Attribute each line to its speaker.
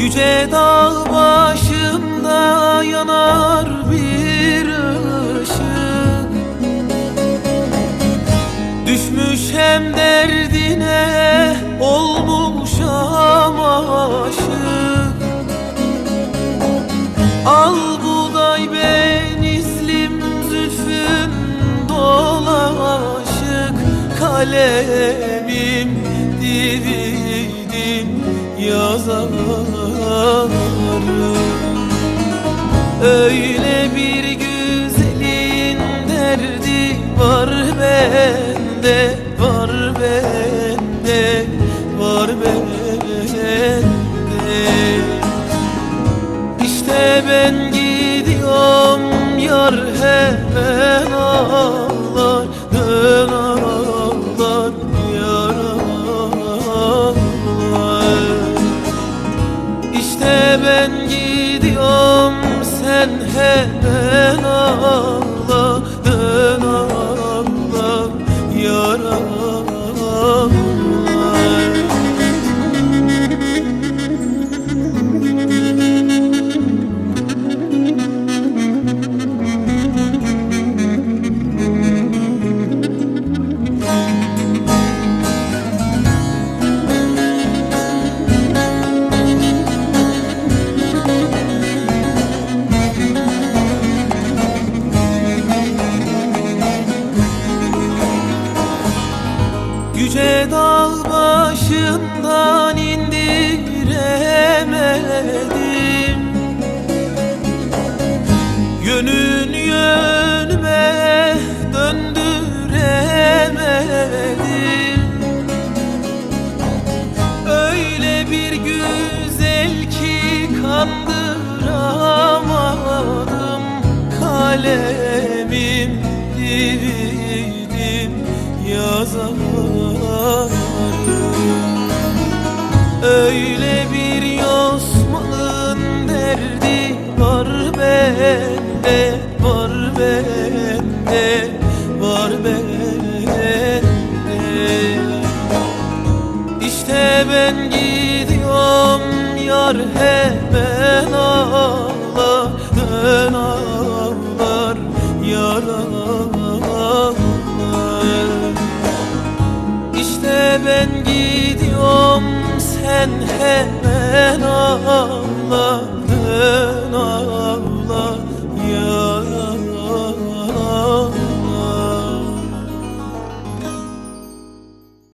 Speaker 1: Yüce dağ başında yanar bir ışık, düşmüşem derdine olmuşam aşık. Al buğday benizlim zülfün dolaşık, kalemim dividim yazarım. Öyle bir güzelin derdi var bende, var bende, var bende. İşte ben gidiyorum, yar hemen ağlar, dön ağlar, yar ağlar. İşte ben gidiyorum, sen hemen ağla, dön ağla, yar ağla. Yüce dağ başından indiremedim, yönün yönüme döndüremedim. Öyle bir güzel ki kandıramadım, kalemim dividim yazarım. Öyle bir yosmanın derdi var bende, var bende, var bende. İşte ben gidiyorum, yar hemen ağlar, dön ağlar, yar ağlar. İşte ben gidiyorum, sen hemen ağla, dön ağla, yar.